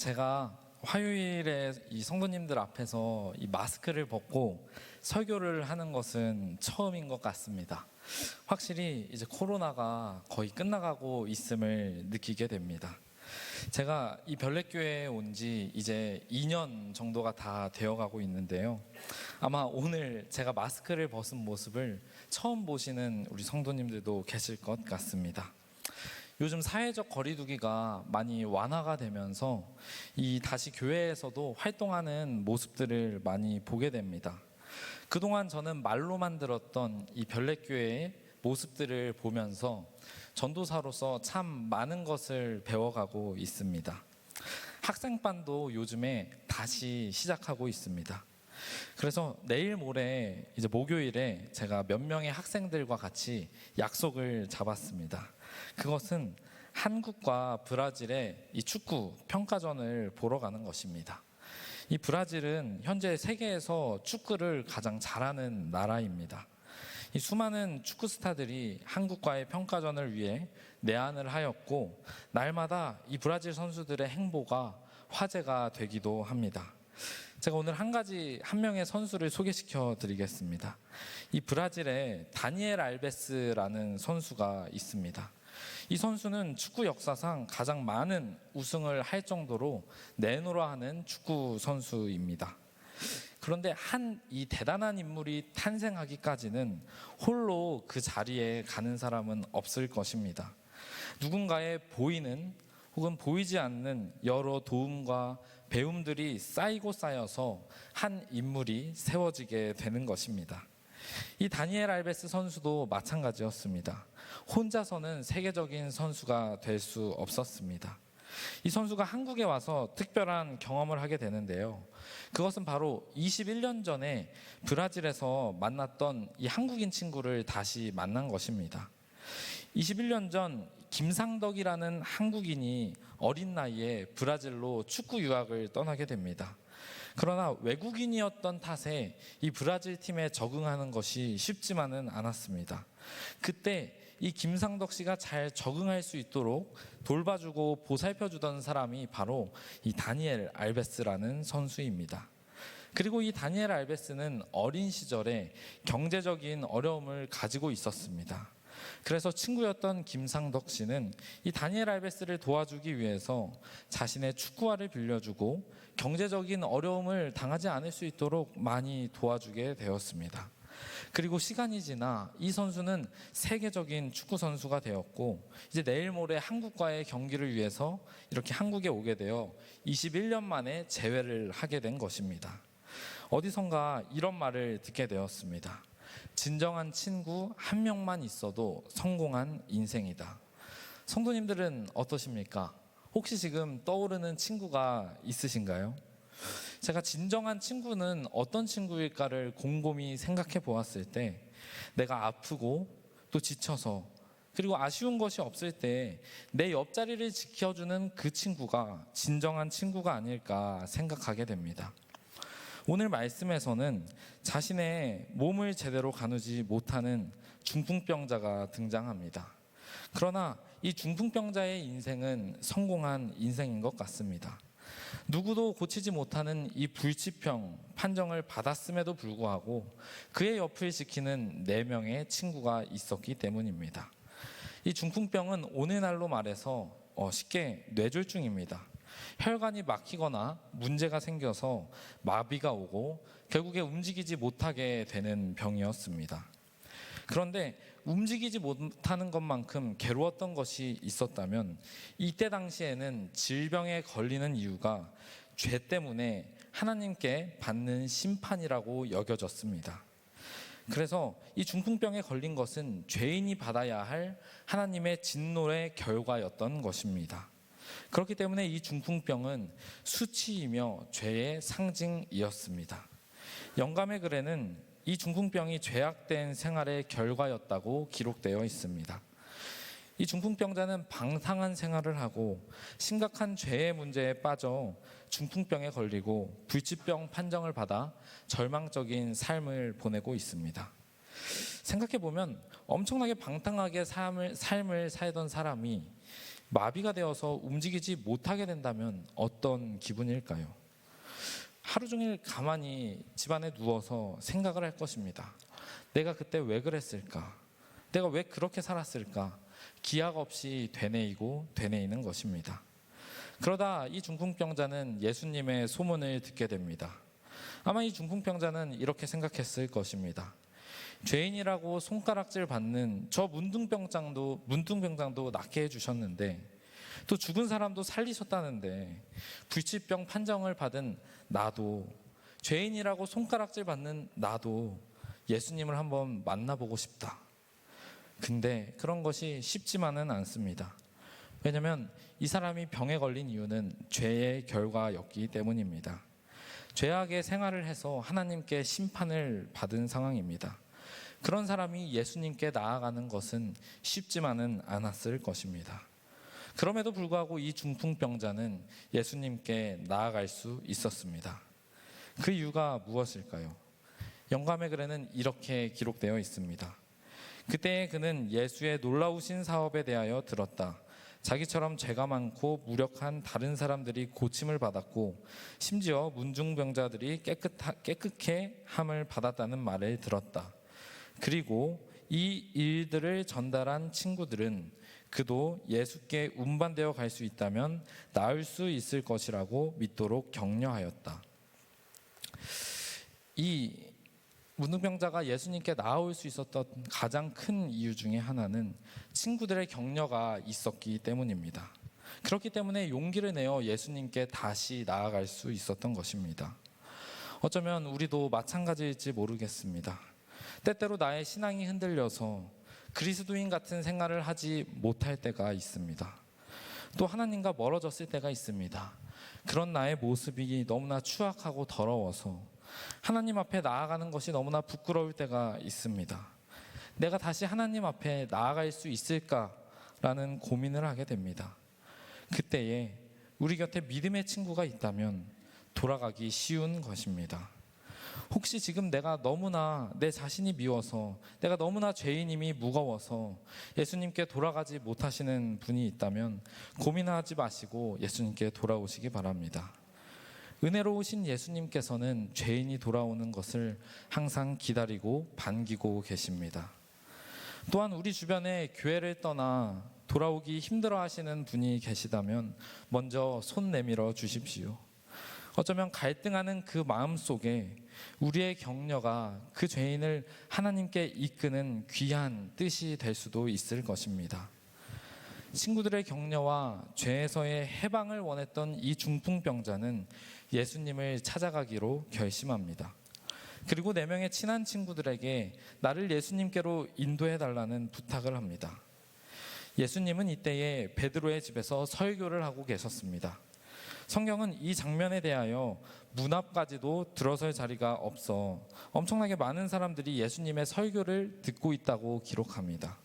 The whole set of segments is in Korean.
제가 화요일에 이 성도님들 앞에서 이 마스크를 벗고 설교를 하는 것은 처음인 것 같습니다. 확실히 이제 코로나가 거의 끝나가고 있음을 느끼게 됩니다. 제가 이 별내교회에 온 지 이제 2년 정도가 다 되어가고 있는데요. 아마 오늘 제가 마스크를 벗은 모습을 처음 보시는 우리 성도님들도 계실 것 같습니다. 요즘 사회적 거리두기가 많이 완화가 되면서 다시 교회에서도 활동하는 모습들을 많이 보게 됩니다. 그동안 저는 말로만 들었던 이 별내교회의 모습들을 보면서 전도사로서 참 많은 것을 배워가고 있습니다. 학생반도 요즘에 다시 시작하고 있습니다. 그래서 내일 모레 이제 목요일에 제가 몇 명의 학생들과 같이 약속을 잡았습니다. 그것은 한국과 브라질의 이 축구 평가전을 보러 가는 것입니다. 이 브라질은 현재 세계에서 축구를 가장 잘하는 나라입니다. 이 수많은 축구 스타들이 한국과의 평가전을 위해 내한을 하였고, 날마다 이 브라질 선수들의 행보가 화제가 되기도 합니다. 제가 오늘 한 명의 선수를 소개시켜 드리겠습니다. 이 브라질에 다니엘 알베스라는 선수가 있습니다. 이 선수는 축구 역사상 가장 많은 우승을 할 정도로 내노라하는 축구 선수입니다. 그런데 이 대단한 인물이 탄생하기까지는 홀로 그 자리에 가는 사람은 없을 것입니다. 누군가의 보이는 혹은 보이지 않는 여러 도움과 배움들이 쌓이고 쌓여서 한 인물이 세워지게 되는 것입니다. 이 다니엘 알베스 선수도 마찬가지였습니다. 혼자서는 세계적인 선수가 될 수 없었습니다. 이 선수가 한국에 와서 특별한 경험을 하게 되는데요. 그것은 바로 21년 전에 브라질에서 만났던 이 한국인 친구를 다시 만난 것입니다. 21년 전 김상덕이라는 한국인이 어린 나이에 브라질로 축구 유학을 떠나게 됩니다. 그러나 외국인이었던 탓에 이 브라질 팀에 적응하는 것이 쉽지만은 않았습니다. 그때 이 김상덕 씨가 잘 적응할 수 있도록 돌봐주고 보살펴주던 사람이 바로 이 다니엘 알베스라는 선수입니다. 그리고 이 다니엘 알베스는 어린 시절에 경제적인 어려움을 가지고 있었습니다. 그래서 친구였던 김상덕 씨는 이 다니엘 알베스를 도와주기 위해서 자신의 축구화를 빌려주고 경제적인 어려움을 당하지 않을 수 있도록 많이 도와주게 되었습니다. 그리고 시간이 지나 이 선수는 세계적인 축구 선수가 되었고, 이제 내일 모레 한국과의 경기를 위해서 이렇게 한국에 오게 되어 21년 만에 재회를 하게 된 것입니다. 어디선가 이런 말을 듣게 되었습니다. 진정한 친구 한 명만 있어도 성공한 인생이다. 성도님들은 어떠십니까? 혹시 지금 떠오르는 친구가 있으신가요? 제가 진정한 친구는 어떤 친구일까를 곰곰이 생각해 보았을 때, 내가 아프고 또 지쳐서 그리고 아쉬운 것이 없을 때 내 옆자리를 지켜주는 그 친구가 진정한 친구가 아닐까 생각하게 됩니다. 오늘 말씀에서는 자신의 몸을 제대로 가누지 못하는 중풍병자가 등장합니다. 그러나 이 중풍병자의 인생은 성공한 인생인 것 같습니다. 누구도 고치지 못하는 이 불치병 판정을 받았음에도 불구하고 그의 옆을 지키는 4명의 친구가 있었기 때문입니다. 이 중풍병은 오늘날로 말해서 쉽게 뇌졸중입니다. 혈관이 막히거나 문제가 생겨서 마비가 오고 결국에 움직이지 못하게 되는 병이었습니다. 그런데 움직이지 못하는 것만큼 괴로웠던 것이 있었다면 이때 당시에는 질병에 걸리는 이유가 죄 때문에 하나님께 받는 심판이라고 여겨졌습니다. 그래서 이 중풍병에 걸린 것은 죄인이 받아야 할 하나님의 진노의 결과였던 것입니다. 그렇기 때문에 이 중풍병은 수치이며 죄의 상징이었습니다. 영감의 글에는 이 중풍병이 죄악된 생활의 결과였다고 기록되어 있습니다. 이 중풍병자는 방탕한 생활을 하고 심각한 죄의 문제에 빠져 중풍병에 걸리고 불치병 판정을 받아 절망적인 삶을 보내고 있습니다. 생각해보면 엄청나게 방탕하게 삶을 살던 사람이 마비가 되어서 움직이지 못하게 된다면 어떤 기분일까요? 하루 종일 가만히 집안에 누워서 생각을 할 것입니다. 내가 그때 왜 그랬을까? 내가 왜 그렇게 살았을까? 기약 없이 되뇌이고 되뇌이는 것입니다. 그러다 이 중풍병자는 예수님의 소문을 듣게 됩니다. 아마 이 중풍병자는 이렇게 생각했을 것입니다. 죄인이라고 손가락질 받는 저 문둥병장도 낫게 해주셨는데, 또 죽은 사람도 살리셨다는데, 불치병 판정을 받은 나도, 죄인이라고 손가락질 받는 나도 예수님을 한번 만나보고 싶다. 근데 그런 것이 쉽지만은 않습니다. 왜냐하면 이 사람이 병에 걸린 이유는 죄의 결과였기 때문입니다. 죄악의 생활을 해서 하나님께 심판을 받은 상황입니다. 그런 사람이 예수님께 나아가는 것은 쉽지만은 않았을 것입니다. 그럼에도 불구하고 이 중풍병자는 예수님께 나아갈 수 있었습니다. 그 이유가 무엇일까요? 영감의 글에는 이렇게 기록되어 있습니다. 그때 그는 예수의 놀라우신 사업에 대하여 들었다. 자기처럼 죄가 많고 무력한 다른 사람들이 고침을 받았고 심지어 문중병자들이 깨끗해 함을 받았다는 말을 들었다. 그리고 이 일들을 전달한 친구들은 그도 예수께 운반되어 갈 수 있다면 나을 수 있을 것이라고 믿도록 격려하였다. 이 문둥병자가 예수님께 나아올 수 있었던 가장 큰 이유 중에 하나는 친구들의 격려가 있었기 때문입니다. 그렇기 때문에 용기를 내어 예수님께 다시 나아갈 수 있었던 것입니다. 어쩌면 우리도 마찬가지일지 모르겠습니다. 때때로 나의 신앙이 흔들려서 그리스도인 같은 생활을 하지 못할 때가 있습니다. 또 하나님과 멀어졌을 때가 있습니다. 그런 나의 모습이 너무나 추악하고 더러워서 하나님 앞에 나아가는 것이 너무나 부끄러울 때가 있습니다. 내가 다시 하나님 앞에 나아갈 수 있을까라는 고민을 하게 됩니다. 그때에 우리 곁에 믿음의 친구가 있다면 돌아가기 쉬운 것입니다. 혹시 지금 내가 너무나 내 자신이 미워서, 내가 너무나 죄인임이 무거워서 예수님께 돌아가지 못하시는 분이 있다면 고민하지 마시고 예수님께 돌아오시기 바랍니다. 은혜로우신 예수님께서는 죄인이 돌아오는 것을 항상 기다리고 반기고 계십니다. 또한 우리 주변에 교회를 떠나 돌아오기 힘들어 하시는 분이 계시다면 먼저 손 내밀어 주십시오. 어쩌면 갈등하는 그 마음 속에 우리의 격려가 그 죄인을 하나님께 이끄는 귀한 뜻이 될 수도 있을 것입니다. 친구들의 격려와 죄에서의 해방을 원했던 이 중풍병자는 예수님을 찾아가기로 결심합니다. 그리고 4명의 친한 친구들에게 나를 예수님께로 인도해달라는 부탁을 합니다. 예수님은 이때에 베드로의 집에서 설교를 하고 계셨습니다. 성경은 이 장면에 대하여 문 앞까지도 들어설 자리가 없어 엄청나게 많은 사람들이 예수님의 설교를 듣고 있다고 기록합니다.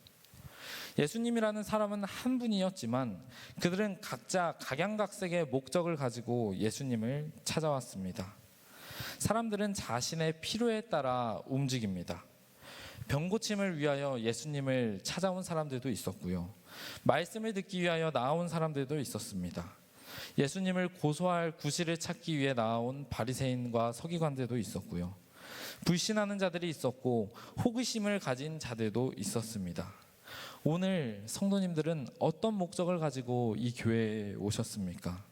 예수님이라는 사람은 한 분이었지만 그들은 각자 각양각색의 목적을 가지고 예수님을 찾아왔습니다. 사람들은 자신의 필요에 따라 움직입니다. 병 고침을 위하여 예수님을 찾아온 사람들도 있었고요. 말씀을 듣기 위하여 나온 사람들도 있었습니다. 예수님을 고소할 구실을 찾기 위해 나온 바리새인과 서기관들도 있었고요. 불신하는 자들이 있었고 호기심을 가진 자들도 있었습니다. 오늘 성도님들은 어떤 목적을 가지고 이 교회에 오셨습니까?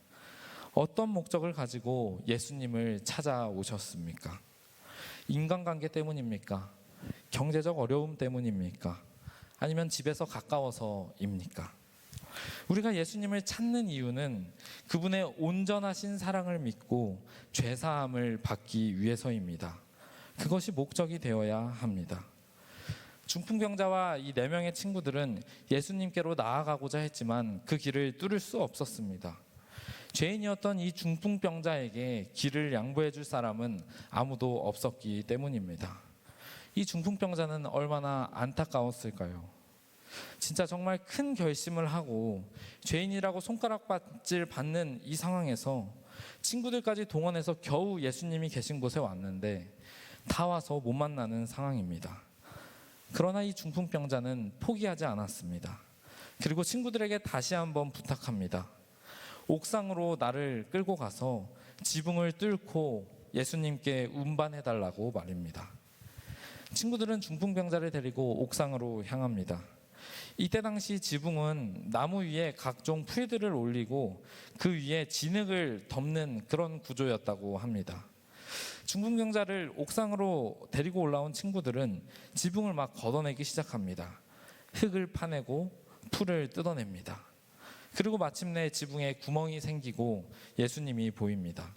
어떤 목적을 가지고 예수님을 찾아오셨습니까? 인간관계 때문입니까? 경제적 어려움 때문입니까? 아니면 집에서 가까워서입니까? 우리가 예수님을 찾는 이유는 그분의 온전하신 사랑을 믿고 죄사함을 받기 위해서입니다. 그것이 목적이 되어야 합니다. 중풍병자와 이 4명의 친구들은 예수님께로 나아가고자 했지만 그 길을 뚫을 수 없었습니다. 죄인이었던 이 중풍병자에게 길을 양보해 줄 사람은 아무도 없었기 때문입니다. 이 중풍병자는 얼마나 안타까웠을까요? 진짜 정말 큰 결심을 하고 죄인이라고 손가락질 받는 이 상황에서 친구들까지 동원해서 겨우 예수님이 계신 곳에 왔는데 다 와서 못 만나는 상황입니다. 그러나 이 중풍병자는 포기하지 않았습니다. 그리고 친구들에게 다시 한번 부탁합니다. 옥상으로 나를 끌고 가서 지붕을 뚫고 예수님께 운반해달라고 말입니다. 친구들은 중풍병자를 데리고 옥상으로 향합니다. 이때 당시 지붕은 나무 위에 각종 풀들을 올리고 그 위에 진흙을 덮는 그런 구조였다고 합니다. 중풍병자를 옥상으로 데리고 올라온 친구들은 지붕을 막 걷어내기 시작합니다. 흙을 파내고 풀을 뜯어냅니다. 그리고 마침내 지붕에 구멍이 생기고 예수님이 보입니다.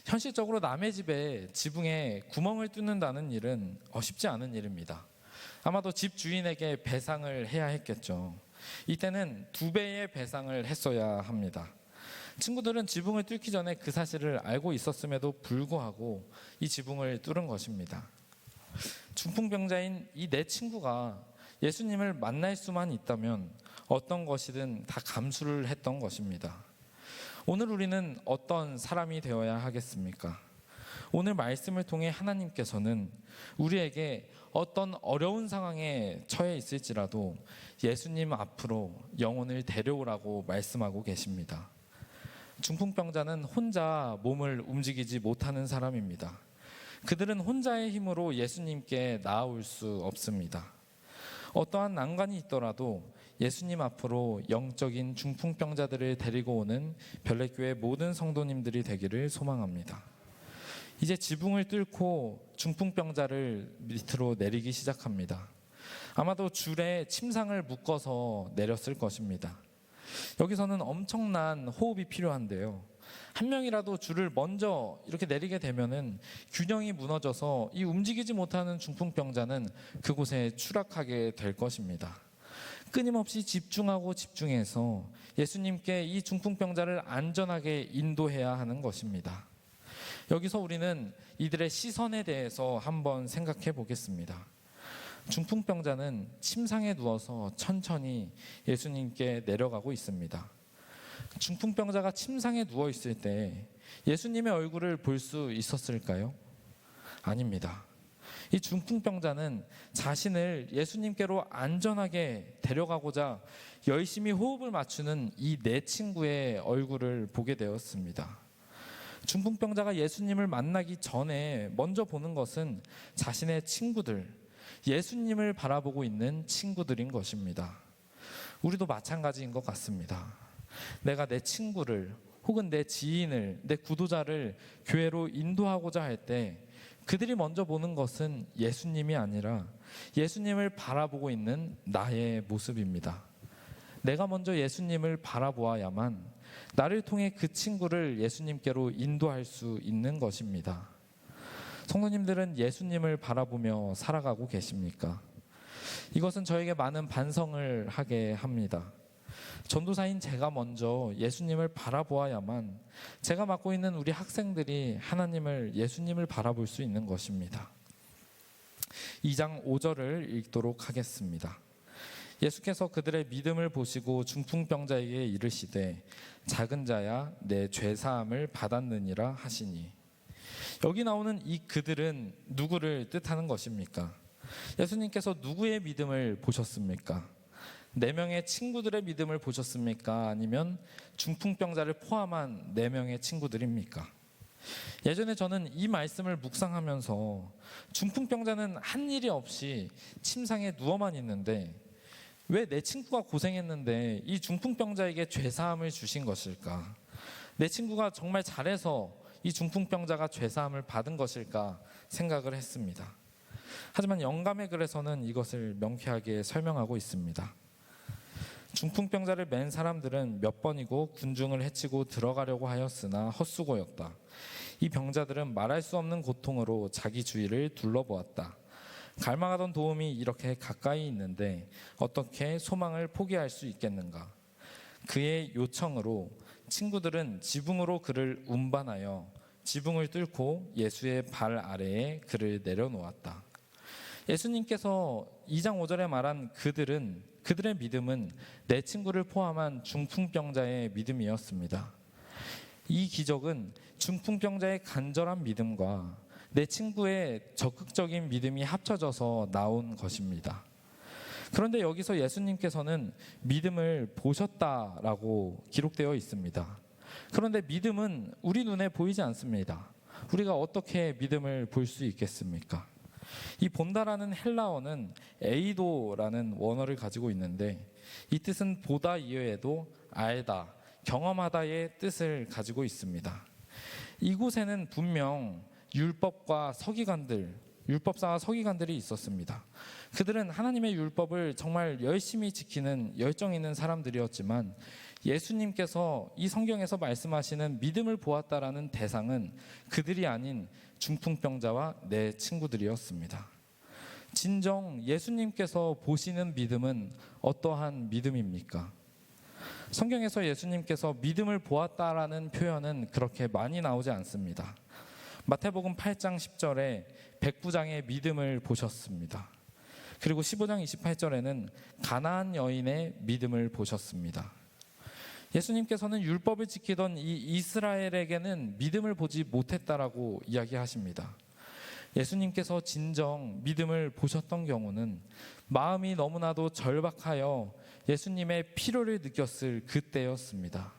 현실적으로 남의 집에 지붕에 구멍을 뚫는다는 일은 쉽지 않은 일입니다. 아마도 집 주인에게 배상을 해야 했겠죠. 이때는 2배의 배상을 했어야 합니다. 친구들은 지붕을 뚫기 전에 그 사실을 알고 있었음에도 불구하고 이 지붕을 뚫은 것입니다. 중풍병자인 이 내 친구가 예수님을 만날 수만 있다면 어떤 것이든 다 감수를 했던 것입니다. 오늘 우리는 어떤 사람이 되어야 하겠습니까? 오늘 말씀을 통해 하나님께서는 우리에게 어떤 어려운 상황에 처해 있을지라도 예수님 앞으로 영혼을 데려오라고 말씀하고 계십니다. 중풍병자는 혼자 몸을 움직이지 못하는 사람입니다. 그들은 혼자의 힘으로 예수님께 나아올 수 없습니다. 어떠한 난관이 있더라도 예수님 앞으로 영적인 중풍병자들을 데리고 오는 별내교회 모든 성도님들이 되기를 소망합니다. 이제 지붕을 뚫고 중풍병자를 밑으로 내리기 시작합니다. 아마도 줄에 침상을 묶어서 내렸을 것입니다. 여기서는 엄청난 호흡이 필요한데요. 한 명이라도 줄을 먼저 이렇게 내리게 되면은 균형이 무너져서 이 움직이지 못하는 중풍병자는 그곳에 추락하게 될 것입니다. 끊임없이 집중하고 집중해서 예수님께 이 중풍병자를 안전하게 인도해야 하는 것입니다. 여기서 우리는 이들의 시선에 대해서 한번 생각해 보겠습니다. 중풍병자는 침상에 누워서 천천히 예수님께 내려가고 있습니다. 중풍병자가 침상에 누워 있을 때 예수님의 얼굴을 볼 수 있었을까요? 아닙니다. 이 중풍병자는 자신을 예수님께로 안전하게 데려가고자 열심히 호흡을 맞추는 이 내 친구의 얼굴을 보게 되었습니다. 중풍병자가 예수님을 만나기 전에 먼저 보는 것은 자신의 친구들, 예수님을 바라보고 있는 친구들인 것입니다. 우리도 마찬가지인 것 같습니다. 내가 내 친구를 혹은 내 지인을, 내 구도자를 교회로 인도하고자 할 때 그들이 먼저 보는 것은 예수님이 아니라 예수님을 바라보고 있는 나의 모습입니다. 내가 먼저 예수님을 바라보아야만 나를 통해 그 친구를 예수님께로 인도할 수 있는 것입니다. 성도님들은 예수님을 바라보며 살아가고 계십니까? 이것은 저에게 많은 반성을 하게 합니다. 전도사인 제가 먼저 예수님을 바라보아야만 제가 맡고 있는 우리 학생들이 예수님을 바라볼 수 있는 것입니다. 2장 5절을 읽도록 하겠습니다. 예수께서 그들의 믿음을 보시고 중풍병자에게 이르시되 작은 자야 내 죄사함을 받았느니라 하시니. 여기 나오는 이 그들은 누구를 뜻하는 것입니까? 예수님께서 누구의 믿음을 보셨습니까? 4명의 친구들의 믿음을 보셨습니까? 아니면 중풍병자를 포함한 4명의 친구들입니까? 예전에 저는 이 말씀을 묵상하면서 중풍병자는 한 일이 없이 침상에 누워만 있는데 왜 내 친구가 고생했는데 이 중풍병자에게 죄사함을 주신 것일까? 내 친구가 정말 잘해서 이 중풍병자가 죄사함을 받은 것일까 생각을 했습니다. 하지만 영감의 글에서는 이것을 명쾌하게 설명하고 있습니다. 중풍병자를 맨 사람들은 몇 번이고 군중을 해치고 들어가려고 하였으나 헛수고였다. 이 병자들은 말할 수 없는 고통으로 자기 주위를 둘러보았다. 갈망하던 도움이 이렇게 가까이 있는데 어떻게 소망을 포기할 수 있겠는가? 그의 요청으로 친구들은 지붕으로 그를 운반하여 지붕을 뚫고 예수의 발 아래에 그를 내려놓았다. 예수님께서 2장 5절에 말한 그들의 믿음은 내 친구를 포함한 중풍병자의 믿음이었습니다. 이 기적은 중풍병자의 간절한 믿음과 내 친구의 적극적인 믿음이 합쳐져서 나온 것입니다. 그런데 여기서 예수님께서는 믿음을 보셨다라고 기록되어 있습니다. 그런데 믿음은 우리 눈에 보이지 않습니다. 우리가 어떻게 믿음을 볼 수 있겠습니까? 이 본다라는 헬라어는 에이도라는 원어를 가지고 있는데 이 뜻은 보다 이외에도 알다, 경험하다의 뜻을 가지고 있습니다. 이곳에는 분명 율법사와 서기관들이 있었습니다. 그들은 하나님의 율법을 정말 열심히 지키는 열정 있는 사람들이었지만 예수님께서 이 성경에서 말씀하시는 믿음을 보았다라는 대상은 그들이 아닌 중풍병자와 내 친구들이었습니다. 진정 예수님께서 보시는 믿음은 어떠한 믿음입니까? 성경에서 예수님께서 믿음을 보았다라는 표현은 그렇게 많이 나오지 않습니다. 마태복음 8장 10절에 백부장의 믿음을 보셨습니다. 그리고 15장 28절에는 가나안 여인의 믿음을 보셨습니다. 예수님께서는 율법을 지키던 이 이스라엘에게는 믿음을 보지 못했다라고 이야기하십니다. 예수님께서 진정 믿음을 보셨던 경우는 마음이 너무나도 절박하여 예수님의 필요를 느꼈을 그때였습니다.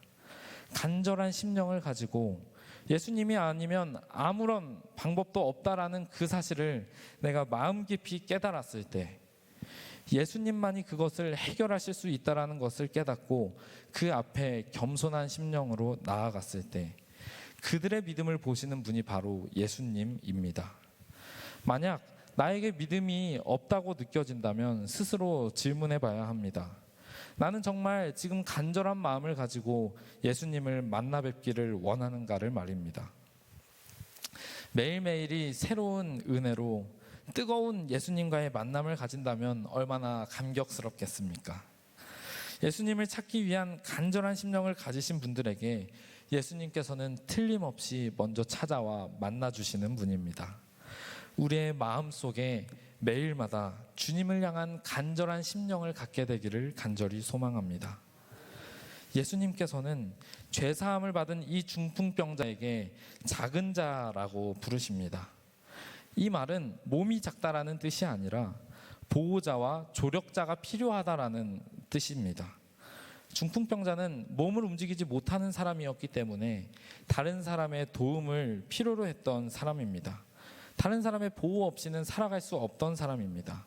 간절한 심령을 가지고 예수님이 아니면 아무런 방법도 없다라는 그 사실을 내가 마음 깊이 깨달았을 때, 예수님만이 그것을 해결하실 수 있다라는 것을 깨닫고 그 앞에 겸손한 심령으로 나아갔을 때 그들의 믿음을 보시는 분이 바로 예수님입니다. 만약 나에게 믿음이 없다고 느껴진다면 스스로 질문해 봐야 합니다. 나는 정말 지금 간절한 마음을 가지고 예수님을 만나 뵙기를 원하는가를 말입니다. 매일매일이 새로운 은혜로 뜨거운 예수님과의 만남을 가진다면 얼마나 감격스럽겠습니까? 예수님을 찾기 위한 간절한 심령을 가지신 분들에게 예수님께서는 틀림없이 먼저 찾아와 만나주시는 분입니다. 우리의 마음속에 매일마다 주님을 향한 간절한 심령을 갖게 되기를 간절히 소망합니다. 예수님께서는 죄사함을 받은 이 중풍병자에게 작은 자라고 부르십니다. 이 말은 몸이 작다라는 뜻이 아니라 보호자와 조력자가 필요하다라는 뜻입니다. 중풍병자는 몸을 움직이지 못하는 사람이었기 때문에 다른 사람의 도움을 필요로 했던 사람입니다. 다른 사람의 보호 없이는 살아갈 수 없던 사람입니다.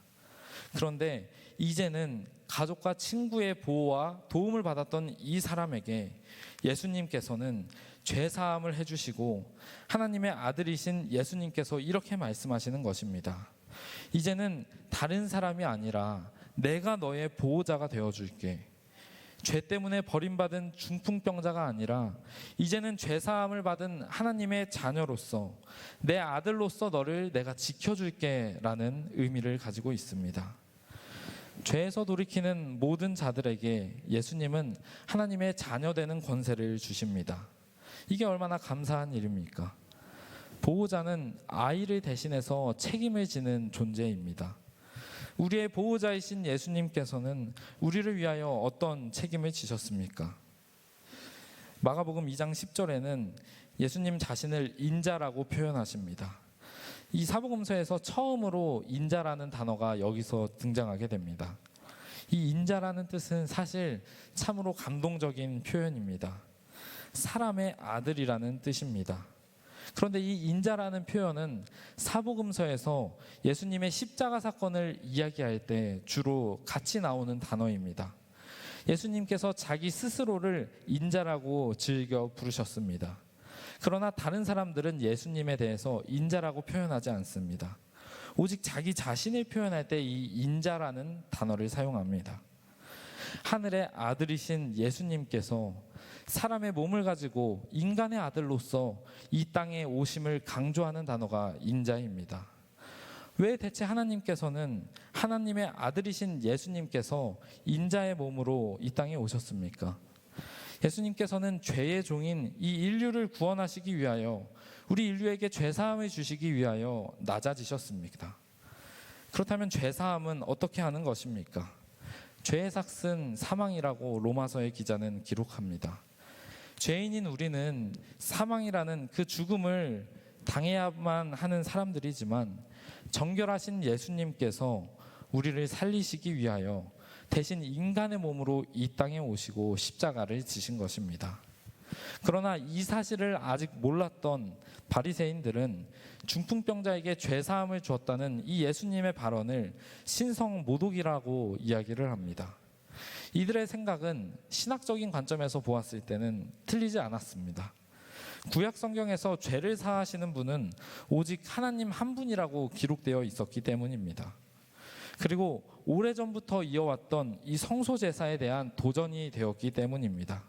그런데 이제는 가족과 친구의 보호와 도움을 받았던 이 사람에게 예수님께서는 죄사함을 해주시고 하나님의 아들이신 예수님께서 이렇게 말씀하시는 것입니다. 이제는 다른 사람이 아니라 내가 너의 보호자가 되어줄게. 죄 때문에 버림받은 중풍병자가 아니라 이제는 죄사함을 받은 하나님의 자녀로서 내 아들로서 너를 내가 지켜줄게 라는 의미를 가지고 있습니다. 죄에서 돌이키는 모든 자들에게 예수님은 하나님의 자녀 되는 권세를 주십니다. 이게 얼마나 감사한 일입니까? 보호자는 아이를 대신해서 책임을 지는 존재입니다. 우리의 보호자이신 예수님께서는 우리를 위하여 어떤 책임을 지셨습니까? 마가복음 2장 10절에는 예수님 자신을 인자라고 표현하십니다. 이 사복음서에서 처음으로 인자라는 단어가 여기서 등장하게 됩니다. 이 인자라는 뜻은 사실 참으로 감동적인 표현입니다. 사람의 아들이라는 뜻입니다. 그런데 이 인자라는 표현은 사복음서에서 예수님의 십자가 사건을 이야기할 때 주로 같이 나오는 단어입니다. 예수님께서 자기 스스로를 인자라고 즐겨 부르셨습니다. 그러나 다른 사람들은 예수님에 대해서 인자라고 표현하지 않습니다. 오직 자기 자신을 표현할 때 이 인자라는 단어를 사용합니다. 하늘의 아들이신 예수님께서 사람의 몸을 가지고 인간의 아들로서 이 땅에 오심을 강조하는 단어가 인자입니다. 왜 대체 하나님께서는 하나님의 아들이신 예수님께서 인자의 몸으로 이 땅에 오셨습니까? 예수님께서는 죄의 종인 이 인류를 구원하시기 위하여 우리 인류에게 죄사함을 주시기 위하여 낮아지셨습니다. 그렇다면 죄사함은 어떻게 하는 것입니까? 죄의 삭은 사망이라고 로마서의 기자는 기록합니다. 죄인인 우리는 사망이라는 그 죽음을 당해야만 하는 사람들이지만 정결하신 예수님께서 우리를 살리시기 위하여 대신 인간의 몸으로 이 땅에 오시고 십자가를 지신 것입니다. 그러나 이 사실을 아직 몰랐던 바리새인들은 중풍병자에게 죄사함을 주었다는 이 예수님의 발언을 신성모독이라고 이야기를 합니다. 이들의 생각은 신학적인 관점에서 보았을 때는 틀리지 않았습니다. 구약 성경에서 죄를 사하시는 분은 오직 하나님 한 분이라고 기록되어 있었기 때문입니다. 그리고 오래전부터 이어왔던 이 성소 제사에 대한 도전이 되었기 때문입니다.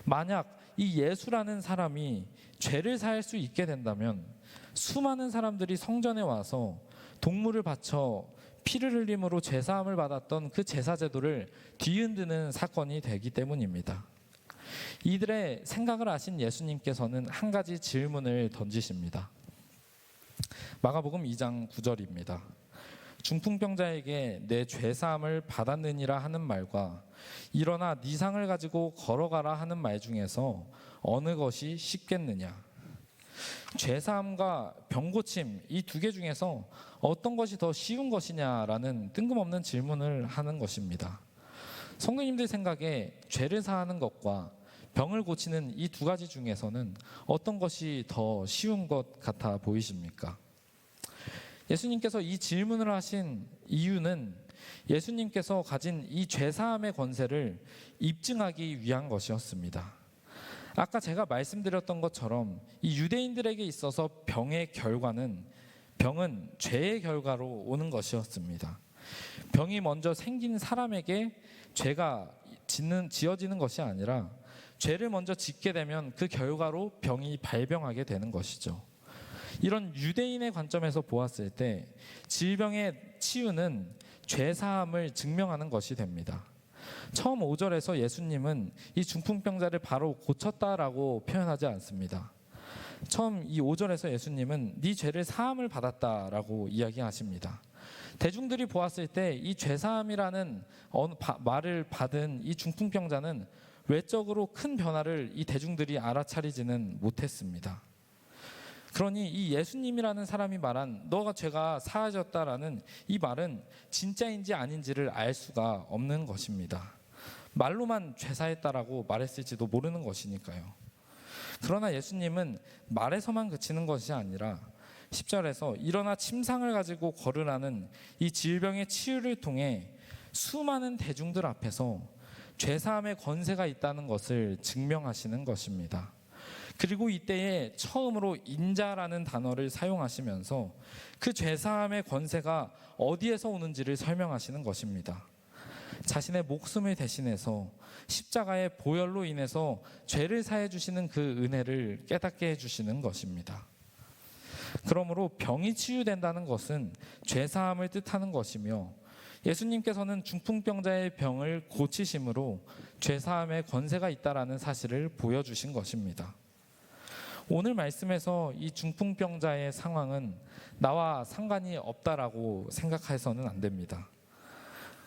만약 이 예수라는 사람이 죄를 사할 수 있게 된다면 수많은 사람들이 성전에 와서 동물을 바쳐 피를 흘림으로 죄사함을 받았던 그 제사 제도를 뒤흔드는 사건이 되기 때문입니다. 이들의 생각을 아신 예수님께서는 한 가지 질문을 던지십니다. 마가복음 2장 9절입니다. 중풍병자에게 내 죄사함을 받았느니라 하는 말과 일어나 네 상을 가지고 걸어가라 하는 말 중에서 어느 것이 쉽겠느냐? 죄사함과 병고침 이 두 개 중에서 어떤 것이 더 쉬운 것이냐라는 뜬금없는 질문을 하는 것입니다. 성도님들 생각에 죄를 사하는 것과 병을 고치는 이 두 가지 중에서는 어떤 것이 더 쉬운 것 같아 보이십니까? 예수님께서 이 질문을 하신 이유는 예수님께서 가진 이 죄사함의 권세를 입증하기 위한 것이었습니다. 아까 제가 말씀드렸던 것처럼 이 유대인들에게 있어서 병은 죄의 결과로 오는 것이었습니다. 병이 먼저 생긴 사람에게 죄가 지어지는 것이 아니라 죄를 먼저 짓게 되면 그 결과로 병이 발병하게 되는 것이죠. 이런 유대인의 관점에서 보았을 때 질병의 치유는 죄사함을 증명하는 것이 됩니다. 처음 5절에서 예수님은 이 중풍병자를 바로 고쳤다라고 표현하지 않습니다. 처음 이 5절에서 예수님은 네 죄를 사함을 받았다라고 이야기하십니다. 대중들이 보았을 때 이 죄사함이라는 말을 받은 이 중풍병자는 외적으로 큰 변화를 이 대중들이 알아차리지는 못했습니다. 그러니 이 예수님이라는 사람이 말한 너가 죄가 사하졌다라는 이 말은 진짜인지 아닌지를 알 수가 없는 것입니다. 말로만 죄사했다라고 말했을지도 모르는 것이니까요. 그러나 예수님은 말에서만 그치는 것이 아니라 10절에서 일어나 침상을 가지고 걸으라는 이 질병의 치유를 통해 수많은 대중들 앞에서 죄사함의 권세가 있다는 것을 증명하시는 것입니다. 그리고 이때에 처음으로 인자라는 단어를 사용하시면서 그 죄사함의 권세가 어디에서 오는지를 설명하시는 것입니다. 자신의 목숨을 대신해서 십자가의 보혈로 인해서 죄를 사해 주시는 그 은혜를 깨닫게 해주시는 것입니다. 그러므로 병이 치유된다는 것은 죄사함을 뜻하는 것이며 예수님께서는 중풍병자의 병을 고치심으로 죄사함의 권세가 있다라는 사실을 보여주신 것입니다. 오늘 말씀에서 이 중풍병자의 상황은 나와 상관이 없다라고 생각해서는 안 됩니다.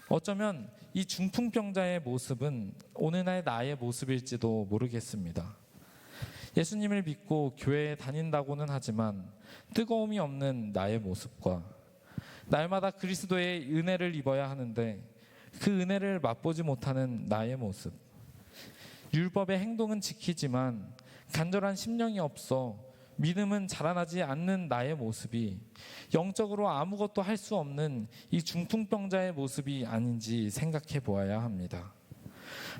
어쩌면 이 중풍병자의 모습은 오늘날 나의 모습일지도 모르겠습니다. 예수님을 믿고 교회에 다닌다고는 하지만 뜨거움이 없는 나의 모습과 날마다 그리스도의 은혜를 입어야 하는데 그 은혜를 맛보지 못하는 나의 모습, 율법의 행동은 지키지만 간절한 심령이 없어 믿음은 자라나지 않는 나의 모습이 영적으로 아무것도 할 수 없는 이 중풍병자의 모습이 아닌지 생각해 보아야 합니다.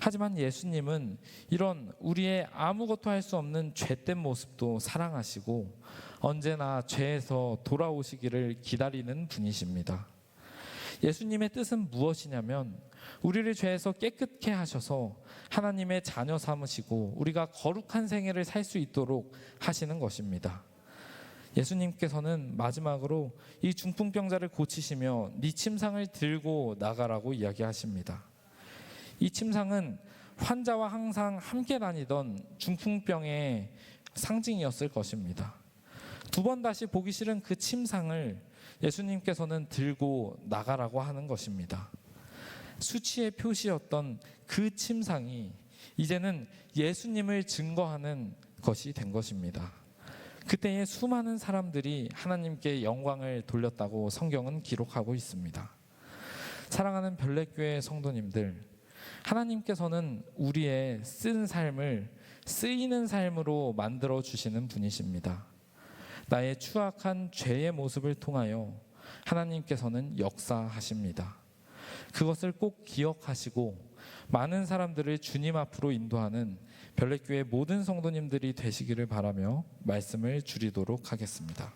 하지만 예수님은 이런 우리의 아무것도 할 수 없는 죄된 모습도 사랑하시고 언제나 죄에서 돌아오시기를 기다리는 분이십니다. 예수님의 뜻은 무엇이냐면 우리를 죄에서 깨끗게 하셔서 하나님의 자녀 삼으시고 우리가 거룩한 생애를 살 수 있도록 하시는 것입니다. 예수님께서는 마지막으로 이 중풍병자를 고치시며 네 침상을 들고 나가라고 이야기하십니다. 이 침상은 환자와 항상 함께 다니던 중풍병의 상징이었을 것입니다. 두 번 다시 보기 싫은 그 침상을 예수님께서는 들고 나가라고 하는 것입니다. 수치의 표시였던 그 침상이 이제는 예수님을 증거하는 것이 된 것입니다. 그때의 수많은 사람들이 하나님께 영광을 돌렸다고 성경은 기록하고 있습니다. 사랑하는 별내교회 성도님들, 하나님께서는 우리의 쓴 삶을 쓰이는 삶으로 만들어 주시는 분이십니다. 나의 추악한 죄의 모습을 통하여 하나님께서는 역사하십니다. 그것을 꼭 기억하시고 많은 사람들을 주님 앞으로 인도하는 별내교회 모든 성도님들이 되시기를 바라며 말씀을 줄이도록 하겠습니다.